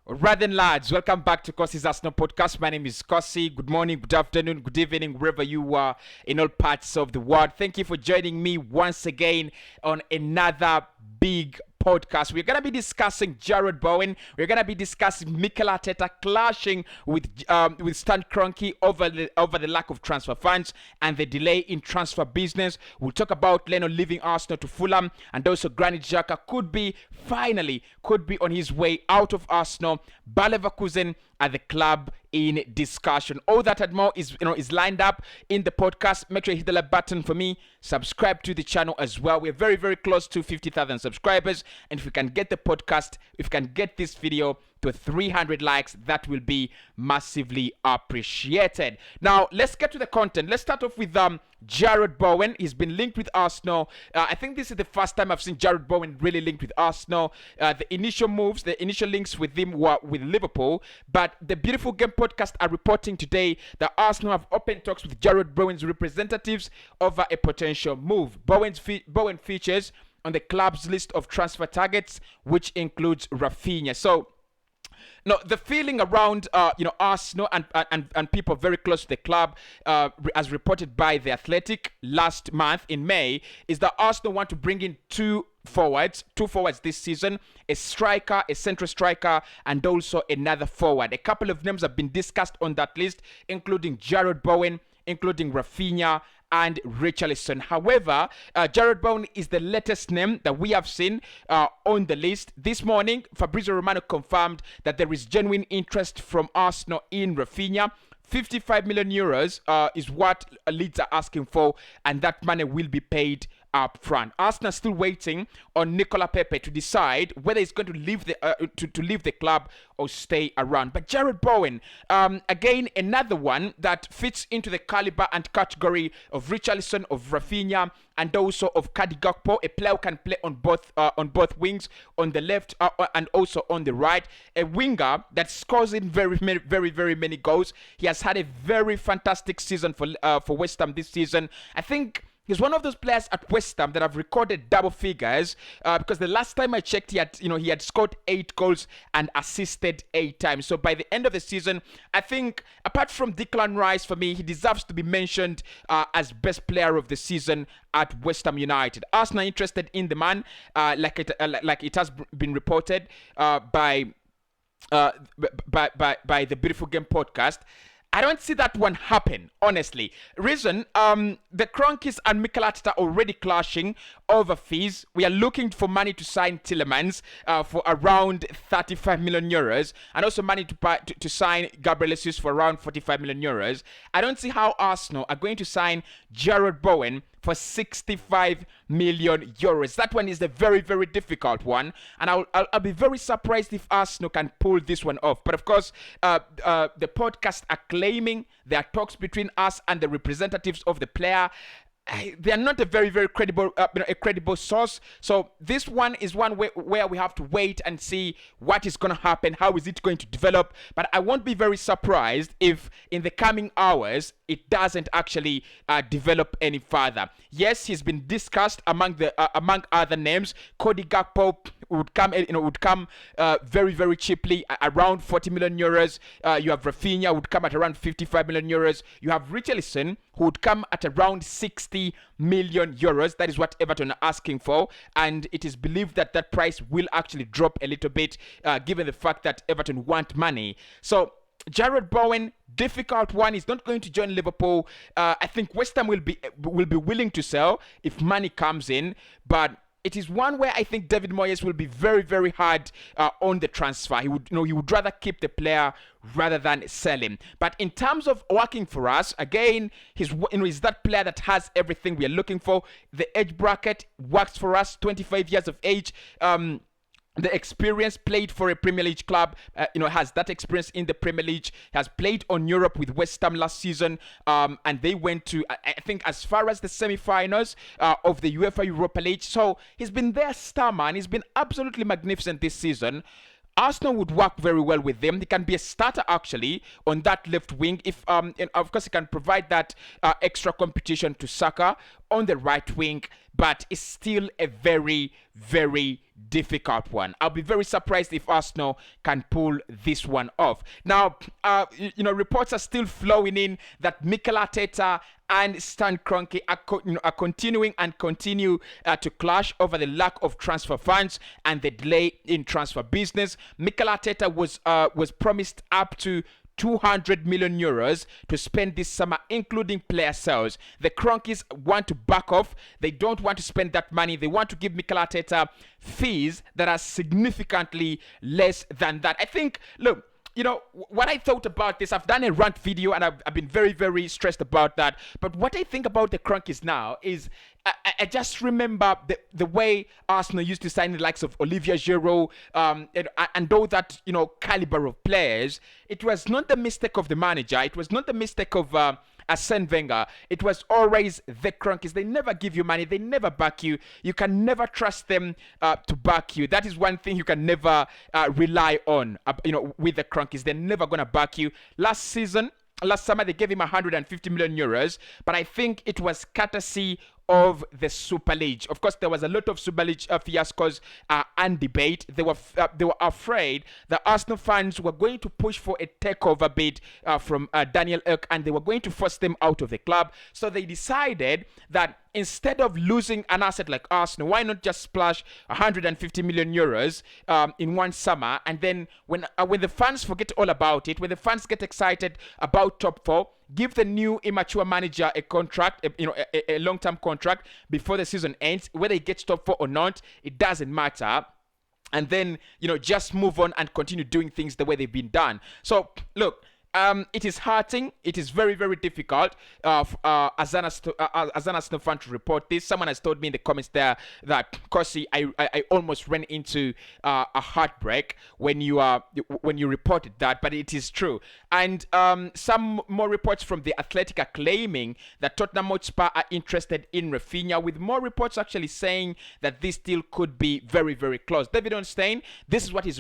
Right then, lads, welcome back to Cossy's Arsenal podcast. My name is Cossy. Good morning, good afternoon, good evening, wherever you are in all parts of the world. Thank you for joining me once again on another big podcast. We're going to be discussing Jared Bowen. We're going to be discussing Mikel Arteta clashing with Stan Kroenke over the lack of transfer funds and the delay in transfer business. We'll talk about Leno leaving Arsenal to Fulham, and also Granit Xhaka could be on his way out of Arsenal. Bayer Leverkusen at the club in discussion. All that and more is lined up in the podcast. Make sure you hit the like button for me. Subscribe to the channel as well. We're very, very close to 50,000 subscribers. And if we can get the podcast, if we can get this video to 300 likes, that will be massively appreciated. Now, let's get to the content. Let's start off with Jared Bowen. He's been linked with Arsenal. I think this is the first time I've seen Jared Bowen really linked with Arsenal. The initial links with him were with Liverpool. But the Beautiful Game podcast are reporting today that Arsenal have opened talks with Jared Bowen's representatives over a potential move. Bowen features on the club's list of transfer targets, which includes Rafinha. So, no, the feeling around Arsenal and people very close to the club, as reported by The Athletic last month in May, is that Arsenal want to bring in two forwards this season, a striker, a central striker, and also another forward. A couple of names have been discussed on that list, including Jared Bowen, including Rafinha, and Richarlison. However, Jared Bowen is the latest name that we have seen on the list. This morning, Fabrizio Romano confirmed that there is genuine interest from Arsenal in Rafinha. 55 million euros is what Leeds are asking for, and that money will be paid up front. Arsenal are still waiting on Nicola Pepe to decide whether he's going to leave the club or stay around. But Jared Bowen, again, another one that fits into the caliber and category of Richarlison, of Rafinha, and also of Cody Gakpo, a player who can play on both wings, on the left and also on the right. A winger that scores in very, very many goals. He has had a very fantastic season for West Ham this season. I think he's one of those players at West Ham that have recorded double figures because the last time I checked, he had scored 8 goals and assisted 8 times. So by the end of the season, I think apart from Declan Rice, for me, he deserves to be mentioned as best player of the season at West Ham United. Arsenal are interested in the man, like it has been reported by the Beautiful Game podcast. I don't see that one happen, honestly. Reason, the Kroenkes and Mikel Arteta already clashing over fees. We are looking for money to sign Tielemans for around 35 million euros, and also money to sign Gabriel Jesus for around 45 million euros. I don't see how Arsenal are going to sign Jared Bowen for 65 million euros. That one is the very, very difficult one, and I'll be very surprised if Arsenal can pull this one off. But of course, the podcast are claiming there are talks between us and the representatives of the player. They are not a very, very credible source. So this one is one where we have to wait and see what is going to happen. How is it going to develop? But I won't be very surprised if in the coming hours it doesn't actually develop any further. Yes, he's been discussed among other names. Cody Gakpo would come very, very cheaply, around 40 million euros. You have Rafinha would come at around 55 million euros. You have Richarlison who would come at around 60 million euros. That is what Everton are asking for, and it is believed that that price will actually drop a little bit given the fact that Everton want money. So Jared Bowen, difficult one. He's not going to join Liverpool. I think West Ham will be willing to sell if money comes in, but it is one where I think David Moyes will be very, very hard on the transfer. He would rather keep the player rather than sell him. But in terms of working for us, again, he's that player that has everything we are looking for. The age bracket works for us. 25 years of age. The experience, played for a Premier League club, has that experience in the Premier League, has played on Europe with West Ham last season, and they went to, I think, as far as the semi-finals of the UEFA Europa League. So he's been their star man. He's been absolutely magnificent this season. Arsenal would work very well with them. He can be a starter actually on that left wing if, and of course, he can provide that extra competition to Saka on the right wing. But it's still a very, very difficult one. I'll be very surprised if Arsenal can pull this one off. Now, reports are still flowing in that Mikel Arteta and Stan Kroenke are continuing and continue to clash over the lack of transfer funds and the delay in transfer business. Mikel Arteta was promised up to 200 million euros to spend this summer, including player sales. The Kroenkes want to back off. They don't want to spend that money. They want to give Mikel Arteta fees that are significantly less than that. I think, look, what I thought about this, I've done a rant video and I've been very, very stressed about that. But what I think about the Kroenkes now is I just remember the way Arsenal used to sign the likes of Olivier Giroud and all that, caliber of players. It was not the mistake of the manager. It was not the mistake of Arsene Wenger. It was always the Kroenkes. They never give you money. They never back you. You can never trust them to back you. That is one thing you can never rely on, with the Kroenkes. They're never going to back you. Last summer, they gave him 150 million euros, but I think it was courtesy of the Super League. Of course, there was a lot of Super League fiascos and debate. They were afraid that Arsenal fans were going to push for a takeover bid from Daniel Ek, and they were going to force them out of the club. So they decided that instead of losing an asset like Arsenal, why not just splash 150 million euros in one summer? And then when the fans forget all about it, when the fans get excited about top four, give the new immature manager a contract, a long-term contract before the season ends. Whether he gets top four or not, it doesn't matter. And then, just move on and continue doing things the way they've been done. So, look, it is hurting. It is very, very difficult as an Arsenal fan to report this. Someone has told me in the comments there that, Cossy, I almost ran into a heartbreak when you reported that, but it is true. And some more reports from The Athletic are claiming that Tottenham Hotspur are interested in Rafinha, with more reports actually saying that this deal could be very, very close. David Ornstein, this is what he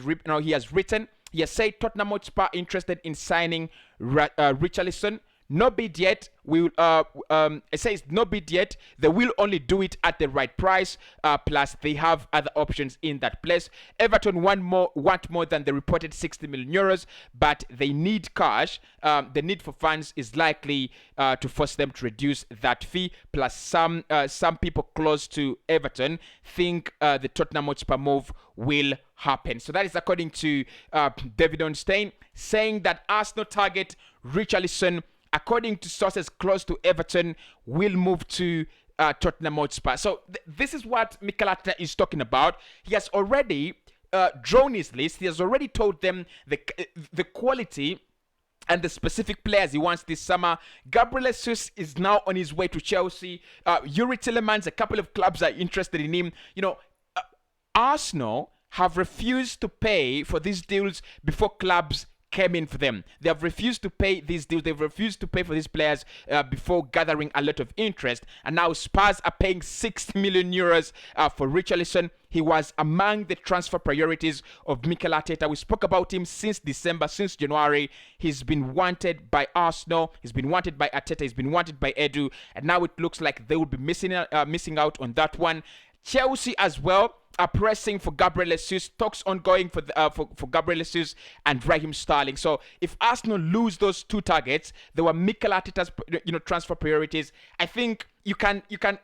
has written. He has said Tottenham Hotspur interested in signing Richarlison. No bid yet. It says no bid yet. They will only do it at the right price. Plus, they have other options in that place. Everton want more than the reported 60 million euros, but they need cash. The need for funds is likely to force them to reduce that fee. Plus, some people close to Everton think the Tottenham Hotspur move will happen. So that is according to David Ornstein, saying that Arsenal target Richarlison, according to sources close to Everton, will move to Tottenham Hotspur. So this is what Mikel Arteta is talking about. He has already drawn his list. He has already told them the quality and the specific players he wants this summer. Gabriel Jesus is now on his way to Chelsea. Yuri Tillemans, a couple of clubs are interested in him. Arsenal have refused to pay for these deals before clubs came in for them. They have refused to pay these deals. They've refused to pay for these players before gathering a lot of interest. And now Spurs are paying 60 million euros for Richarlison. He was among the transfer priorities of Mikel Arteta. We spoke about him since December, since January. He's been wanted by Arsenal. He's been wanted by Arteta. He's been wanted by Edu. And now it looks like they will be missing out on that one. Chelsea as well are pressing for Gabriel Jesus. Talks ongoing for Gabriel Jesus and Raheem Sterling. So if Arsenal lose those two targets, they were Mikel Arteta's transfer priorities. I think you can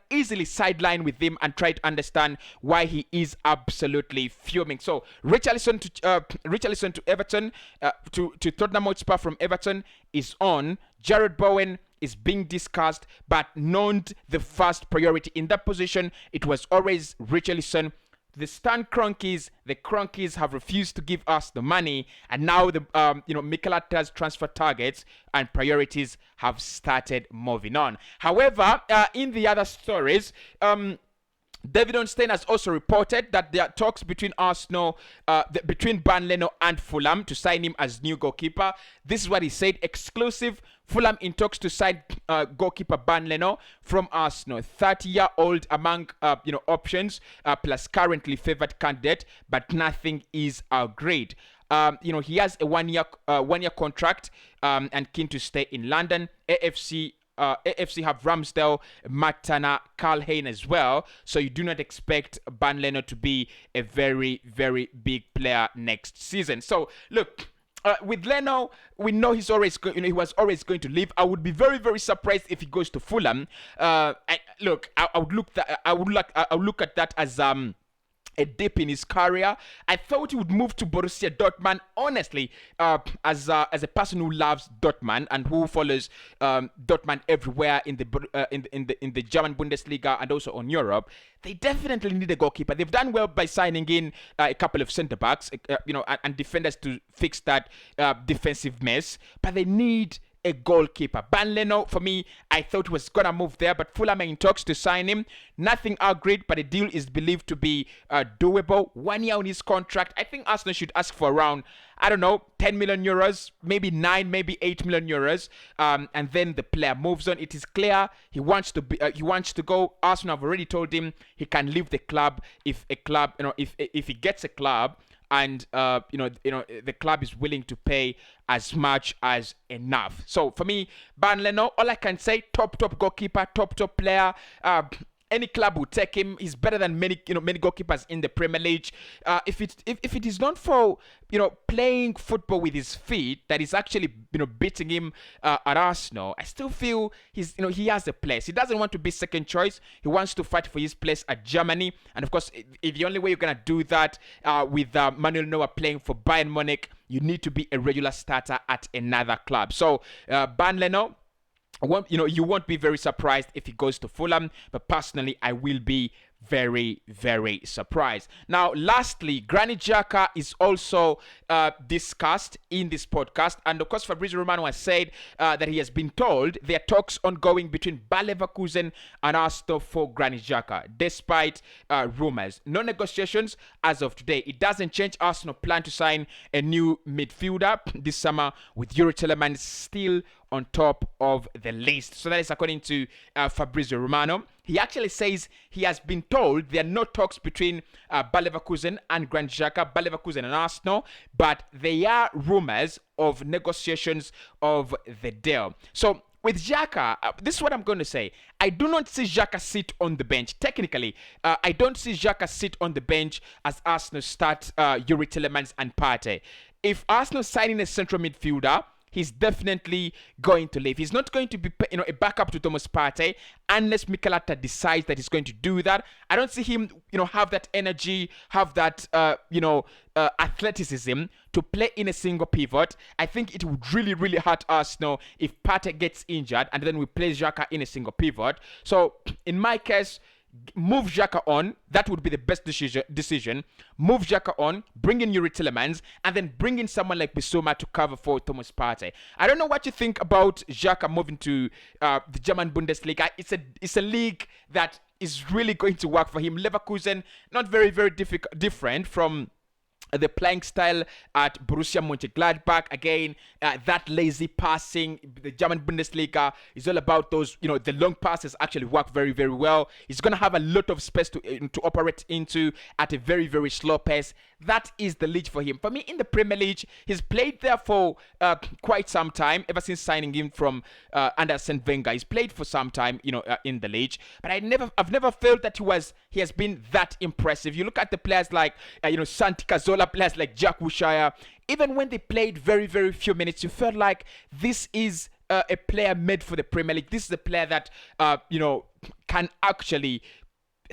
easily sideline with him and try to understand why he is absolutely fuming. So Richarlison to Everton, to Tottenham Hotspur from Everton is on. Jared Bowen is being discussed, but not the first priority in that position. It was always Richarlison. The Kroenkes have refused to give us the money, and now the Mikel Arteta's transfer targets and priorities have started moving on. However, in the other stories, David Ornstein has also reported that there are talks between between Bernd Leno and Fulham to sign him as new goalkeeper. This is what he said: exclusive. Fulham in talks to sign goalkeeper Bernd Leno from Arsenal. 30-year-old among options, plus currently favoured candidate, but nothing is agreed. He has a one-year contract and keen to stay in London. AFC AFC have Ramsdale, Matana, Carl Hain as well. So you do not expect Ban Leno to be a very, very big player next season. So look, with Leno, we know he was always going to leave. I would be very, very surprised if he goes to Fulham. I would look at that as a dip in his career. I thought he would move to Borussia Dortmund. Honestly, as a person who loves Dortmund and who follows Dortmund everywhere in the German Bundesliga and also on Europe, they definitely need a goalkeeper. They've done well by signing in a couple of centre backs, and defenders to fix that defensive mess, but they need a goalkeeper. Ban Leno, for me, I thought was gonna move there, but Fulham are in talks to sign him. Nothing agreed, but the deal is believed to be doable. 1 year on his contract. I think Arsenal should ask for around, I don't know, 10 million euros, maybe 9, maybe 8 million euros, and then the player moves on. It is clear he wants to go. Arsenal have already told him he can leave the club if he gets a club. And the club is willing to pay as much as enough. So for me, Ban Leno, all I can say, top goalkeeper, top player. Any club will take him. He's better than many goalkeepers in the Premier League. If it is not for playing football with his feet that is actually beating him at Arsenal, I still feel he has a place. He doesn't want to be second choice. He wants to fight for his place at Germany. And of course, if the only way you're gonna do that with Manuel Neuer playing for Bayern Munich, you need to be a regular starter at another club. So Ban Leno, you won't be very surprised if he goes to Fulham, but personally, I will be very, very surprised. Now, lastly, Granit Xhaka is also discussed in this podcast, and of course, Fabrizio Romano has said that he has been told there are talks ongoing between Bayer Leverkusen and Arsenal for Granit Xhaka, despite rumors. No negotiations as of today. It doesn't change Arsenal plan to sign a new midfielder this summer, with Yuri Tillemans still on top of the list. So that is according to Fabrizio Romano. He actually says he has been told there are no talks between Bayer Leverkusen and Granit Xhaka, Bayer Leverkusen and Arsenal, but there are rumors of negotiations of the deal. So with Xhaka, this is what I'm going to say. I do not see Xhaka sit on the bench. Technically, I don't see Xhaka sit on the bench as Arsenal start Yuri Tillemans and Partey. If Arsenal sign in a central midfielder, he's definitely going to leave. He's not going to be a backup to Thomas Partey unless Mikel Arteta decides that he's going to do that. I don't see him have that energy, have that athleticism to play in a single pivot. I think it would really, really hurt Arsenal if Partey gets injured and then we play Xhaka in a single pivot. So in my case, move Xhaka on. That would be the best decision. Move Xhaka on, bring in Yuri Tillemans, and then bring in someone like Bissouma to cover for Thomas Partey. I don't know what you think about Xhaka moving to the German Bundesliga. It's a league that is really going to work for him. Leverkusen, not very, very different from the playing style at Borussia Mönchengladbach. Again, that lazy passing. The German Bundesliga is all about those, the long passes actually work very, very well. He's going to have a lot of space to operate into at a very, very slow pace. That is the league for him. For me, in the Premier League, he's played there for quite some time, ever since signing him from under Arsene Wenger. He's played for some time, in the league. But I've never felt that he has been that impressive. You look at the players like, Santi Cazorla, players like Jack Wilshere. Even when they played very, very few minutes, you felt like this is a player made for the Premier League. This is a player that, can actually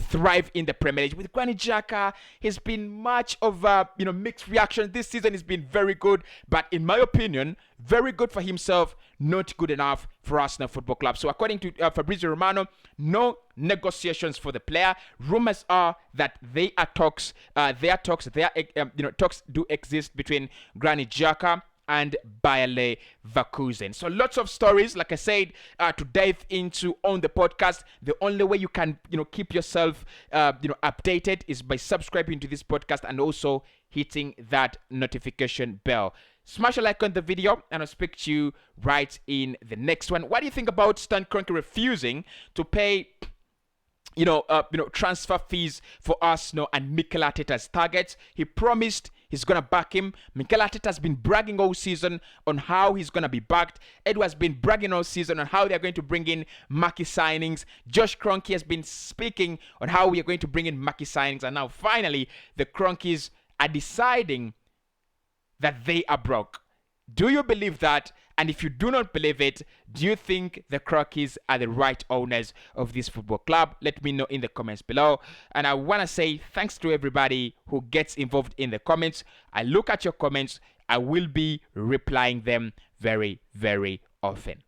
thrive in the Premier League. With Granit Xhaka, he's been much of mixed reaction. This season has been very good, but in my opinion, very good for himself, not good enough for Arsenal Football Club. So according to Fabrizio Romano, no negotiations for the player. Rumors are that talks do exist between Granit Xhaka and Bayer Leverkusen. So lots of stories, like I said, to dive into on the podcast. The only way you can, keep yourself, updated is by subscribing to this podcast and also hitting that notification bell. Smash a like on the video, and I'll speak to you right in the next one. What do you think about Stan Kroenke refusing to pay transfer fees for Arsenal and Mikel Arteta's targets? He promised he's going to back him. Mikel Arteta has been bragging all season on how he's going to be backed. Edu has been bragging all season on how they're going to bring in marquee signings. Josh Kroenke has been speaking on how we are going to bring in marquee signings. And now finally, the Kroenkes are deciding that they are broke. Do you believe that? And if you do not believe it, do you think the Kroenkes are the right owners of this football club? Let me know in the comments below. And I want to say thanks to everybody who gets involved in the comments. I look at your comments. I will be replying them very, very often.